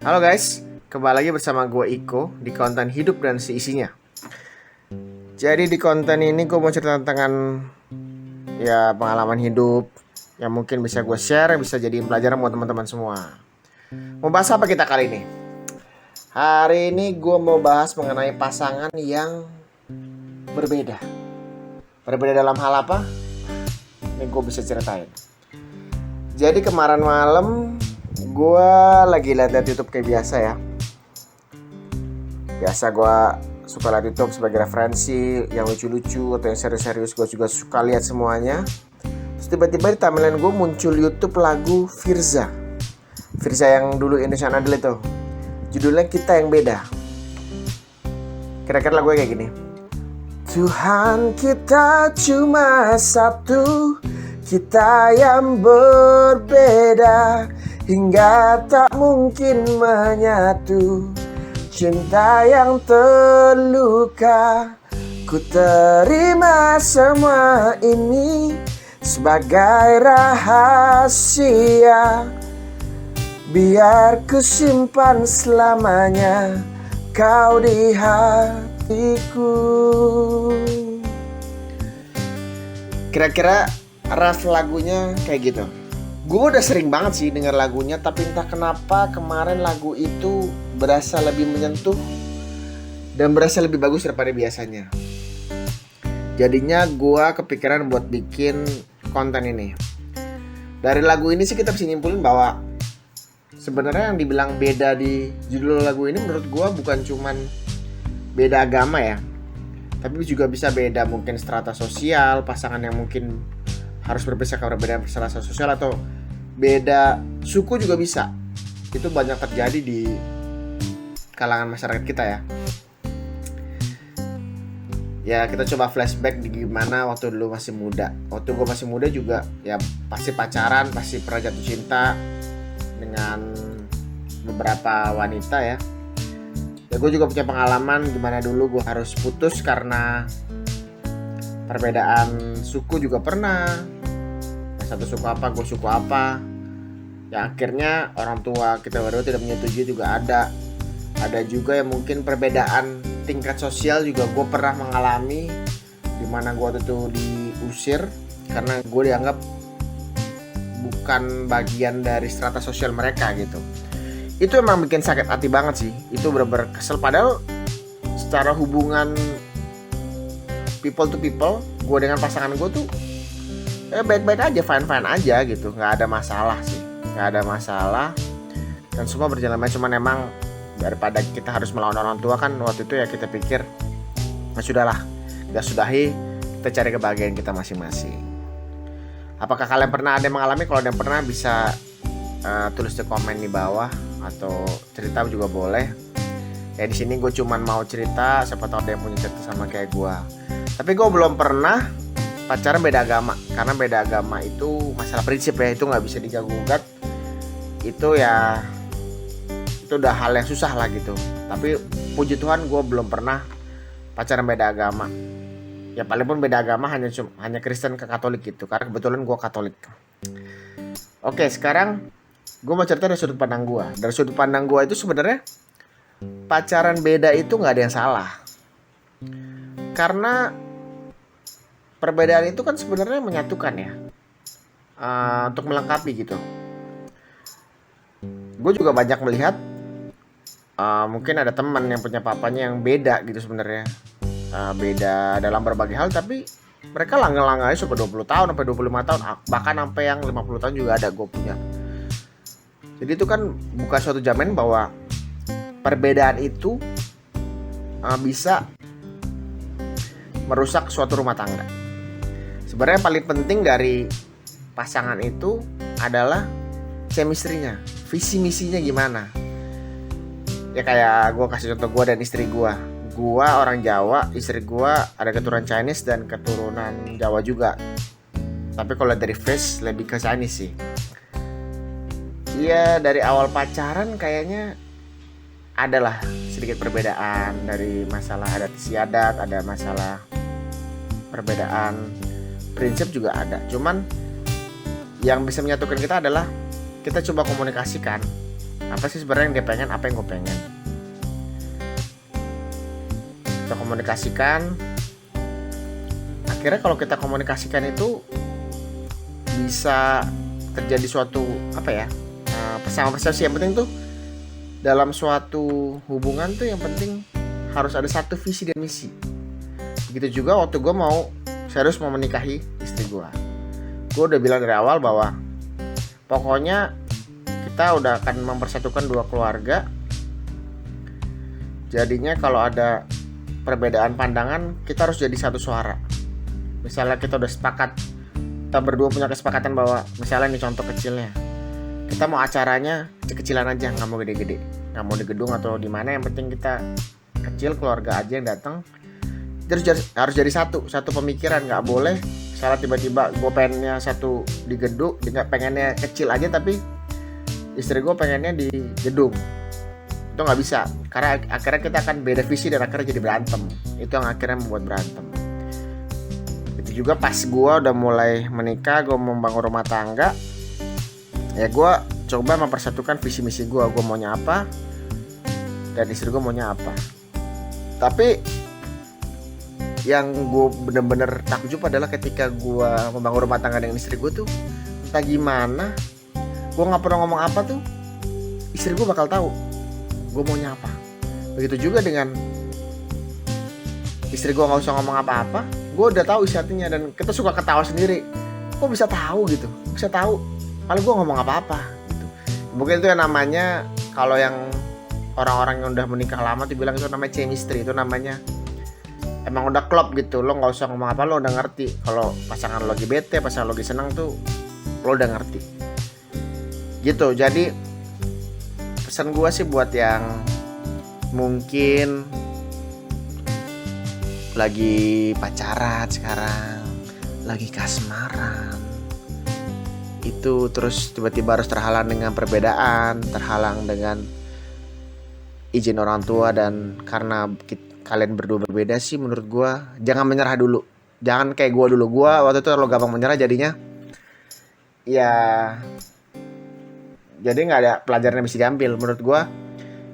Halo guys, kembali lagi bersama gue Iko di konten hidup dan seisinya. Jadi di konten ini gue mau cerita tentang pengalaman hidup yang mungkin bisa gue share, bisa jadi pelajaran buat teman-teman semua. Mau bahas apa kita kali ini? Hari ini gue mau bahas mengenai pasangan yang berbeda. Berbeda dalam hal apa? Ini gue bisa ceritain. Jadi kemarin malam gue lagi lihat YouTube kayak biasa ya. Biasa gue suka lihat YouTube sebagai referensi yang lucu-lucu atau yang serius-serius, gue juga suka lihat semuanya. Terus tiba-tiba di timeline gue muncul YouTube lagu Firza yang dulu Indonesian Idol itu. Judulnya Kita Yang Beda. Kira-kira lagunya kayak gini. Tuhan, kita cuma satu, kita yang berbeda hingga tak mungkin menyatu. Cinta yang terluka, ku terima semua ini sebagai rahasia. Biar ku simpan selamanya kau di hatiku. Kira-kira ref lagunya kayak gitu. Gue udah sering banget sih denger lagunya, tapi entah kenapa kemarin lagu itu berasa lebih menyentuh dan berasa lebih bagus daripada biasanya. Jadinya gue kepikiran buat bikin konten ini. Dari lagu ini sih kita bisa nyimpulin bahwa sebenarnya yang dibilang beda di judul lagu ini menurut gue bukan cuman beda agama ya, tapi juga bisa beda mungkin strata sosial, pasangan yang mungkin harus berpisah karena perbedaan strata sosial, atau beda suku juga bisa. Itu banyak terjadi di kalangan masyarakat kita ya. Ya kita coba flashback di gimana waktu dulu masih muda. Waktu gue masih muda juga ya pasti pacaran, pasti pernah jatuh cinta dengan beberapa wanita ya. Ya gue juga punya pengalaman gimana dulu gue harus putus karena perbedaan suku juga pernah. Yang satu suku apa, gue suku apa. Ya akhirnya orang tua kita berdua tidak menyetujui juga ada. Ada juga yang mungkin perbedaan tingkat sosial juga gue pernah mengalami, dimana gue tuh diusir karena gue dianggap bukan bagian dari strata sosial mereka gitu. Itu emang bikin sakit hati banget sih. Itu bener-bener kesel, padahal secara hubungan people to people, gue dengan pasangan gue tuh baik-baik aja, fine-fine aja gitu. Gak ada masalah sih, gak ada masalah. Dan semua berjalan baik, cuman emang daripada kita harus melawan orang tua kan, waktu itu ya kita pikir sudahlah, kita sudahi, kita cari kebahagiaan kita masing-masing. Apakah kalian pernah ada yang mengalami? Kalau ada yang pernah bisa tulis di komen di bawah atau cerita juga boleh. Ya di sini gue cuman mau cerita, siapa tahu ada yang punya cerita sama kayak gue. Tapi gue belum pernah pacaran beda agama, karena beda agama itu masalah prinsip ya, itu nggak bisa diganggu-gugat. Itu ya itu udah hal yang susah lah gitu. Tapi puji Tuhan gue belum pernah pacaran beda agama. Ya paling pun beda agama hanya Kristen ke Katolik gitu, karena kebetulan gue Katolik. Oke, sekarang gue mau cerita dari sudut pandang gue. Dari sudut pandang gue itu sebenarnya pacaran beda itu nggak ada yang salah, karena perbedaan itu kan sebenarnya menyatukan ya, untuk melengkapi gitu. Gue juga banyak melihat mungkin ada teman yang punya papanya yang beda gitu sebenarnya, beda dalam berbagai hal, tapi mereka langgeng-langgeng aja suka 20 tahun sampai 25 tahun, bahkan sampai yang 50 tahun juga ada gue punya. Jadi itu kan bukan suatu jaminan bahwa perbedaan itu bisa merusak suatu rumah tangga. Sebenarnya yang paling penting dari pasangan itu adalah chemistry-nya, visi misinya gimana. Ya kayak gue kasih contoh gue dan istri gue. Gue orang Jawa, istri gue ada keturunan Chinese dan keturunan Jawa juga. Tapi kalau dari face lebih ke Chinese sih. Iya, dari awal pacaran kayaknya adalah sedikit perbedaan dari masalah adat istiadat, ada masalah perbedaan prinsip juga ada. Cuman yang bisa menyatukan kita adalah kita coba komunikasikan apa sih sebenarnya yang dia pengen, apa yang gue pengen. Kita komunikasikan. Akhirnya kalau kita komunikasikan itu bisa terjadi suatu persamaan persepsi. Yang penting tuh dalam suatu hubungan tuh yang penting harus ada satu visi dan misi. Begitu juga waktu gue serius mau menikahi istri gue udah bilang dari awal bahwa pokoknya kita udah akan mempersatukan dua keluarga. Jadinya kalau ada perbedaan pandangan, kita harus jadi satu suara. Misalnya kita udah sepakat, kita berdua punya kesepakatan bahwa misalnya ini contoh kecilnya, kita mau acaranya kecil-kecilan aja, nggak mau gede-gede, nggak mau di gedung atau di mana, yang penting kita kecil, keluarga aja yang datang. Harus jadi satu pemikiran. Nggak boleh salah tiba-tiba gue pengennya satu di gedung, nggak pengennya kecil aja tapi istri gue pengennya di gedung. Itu nggak bisa, karena akhirnya kita akan beda visi dan akhirnya jadi berantem. Itu yang akhirnya membuat berantem. Itu juga pas gue udah mulai menikah, gue membangun rumah tangga, ya gue coba mempersatukan visi misi gue maunya apa dan istri gue maunya apa. Tapi yang gue bener-bener takjub adalah ketika gue membangun rumah tangga dengan istri gue tuh, entah gimana, gue nggak pernah ngomong apa tuh, istri gue bakal tahu gue maunya apa. Begitu juga dengan istri gue, nggak usah ngomong apa-apa, gue udah tahu isi hatinya. Dan kita suka ketawa sendiri, kok bisa tahu gitu, bisa tahu kalau gue ngomong apa-apa gitu. Mungkin itu yang namanya, kalau yang orang-orang yang udah menikah lama tuh bilang itu namanya chemistry. Itu namanya emang udah klop gitu. Lo nggak usah ngomong apa, lo udah ngerti kalau pasangan lo lagi bete, pasangan lo lagi senang tuh lo udah ngerti gitu. Jadi pesan gue sih buat yang mungkin lagi pacaran sekarang, lagi kasmaran, itu terus tiba-tiba harus terhalang dengan perbedaan, terhalang dengan izin orang tua, dan karena kalian berdua berbeda sih, menurut gue jangan menyerah dulu. Jangan kayak gue dulu. Gue waktu itu terlalu gampang menyerah, jadinya ya jadi nggak ada pelajaran yang bisa diambil. Menurut gue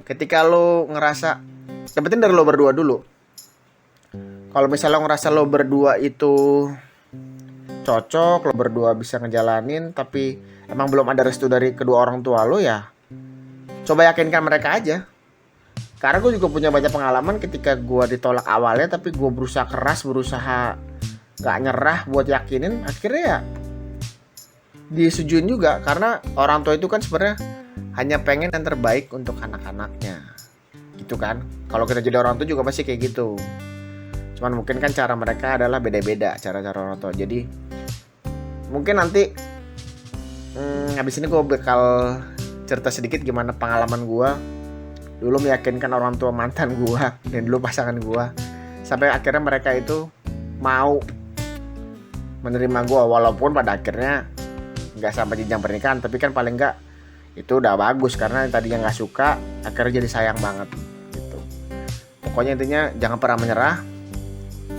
ketika lo ngerasa, yang penting dari lo berdua dulu. Kalau misalnya lo ngerasa lo berdua itu cocok, lo berdua bisa ngejalanin, tapi emang belum ada restu dari kedua orang tua lo, ya coba yakinkan mereka aja. Karena gue juga punya banyak pengalaman ketika gue ditolak awalnya, tapi gue berusaha keras, berusaha gak nyerah buat yakinin, akhirnya ya disetujuin juga. Karena orang tua itu kan sebenarnya hanya pengen yang terbaik untuk anak-anaknya, gitu kan. Kalau kita jadi orang tua juga pasti kayak gitu. Cuman mungkin kan cara mereka adalah beda-beda, cara-cara orang tua. Jadi mungkin nanti habis ini gue bakal cerita sedikit gimana pengalaman gue dulu meyakinkan orang tua mantan gue dan dulu pasangan gue, sampai akhirnya mereka itu mau menerima gue. Walaupun pada akhirnya gak sampai jenjang pernikahan, tapi kan paling gak itu udah bagus. Karena yang tadinya gak suka akhirnya jadi sayang banget gitu. Pokoknya intinya jangan pernah menyerah.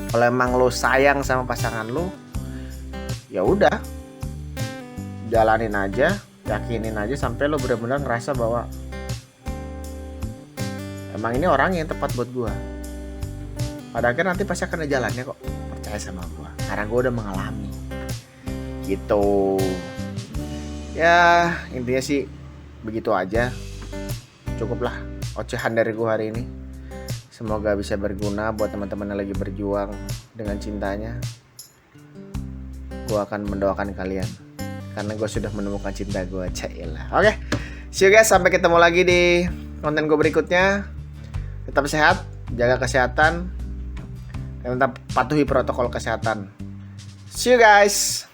Kalau emang lo sayang sama pasangan lo, ya udah jalanin aja, yakinin aja sampai lo benar-benar ngerasa bahwa emang ini orang yang tepat buat gue. Pada akhirnya nanti pasti akan ada jalannya kok, percaya sama gue, karena gue udah mengalami gitu. Ya intinya sih begitu aja, cukuplah ocehan dari gue hari ini. Semoga bisa berguna buat teman-teman yang lagi berjuang dengan cintanya. Gue akan mendoakan kalian karena gue sudah menemukan cinta gue. Cailah. Oke, see you guys, sampai ketemu lagi di konten gue berikutnya. Tetap sehat, jaga kesehatan, dan tetap patuhi protokol kesehatan. See you guys.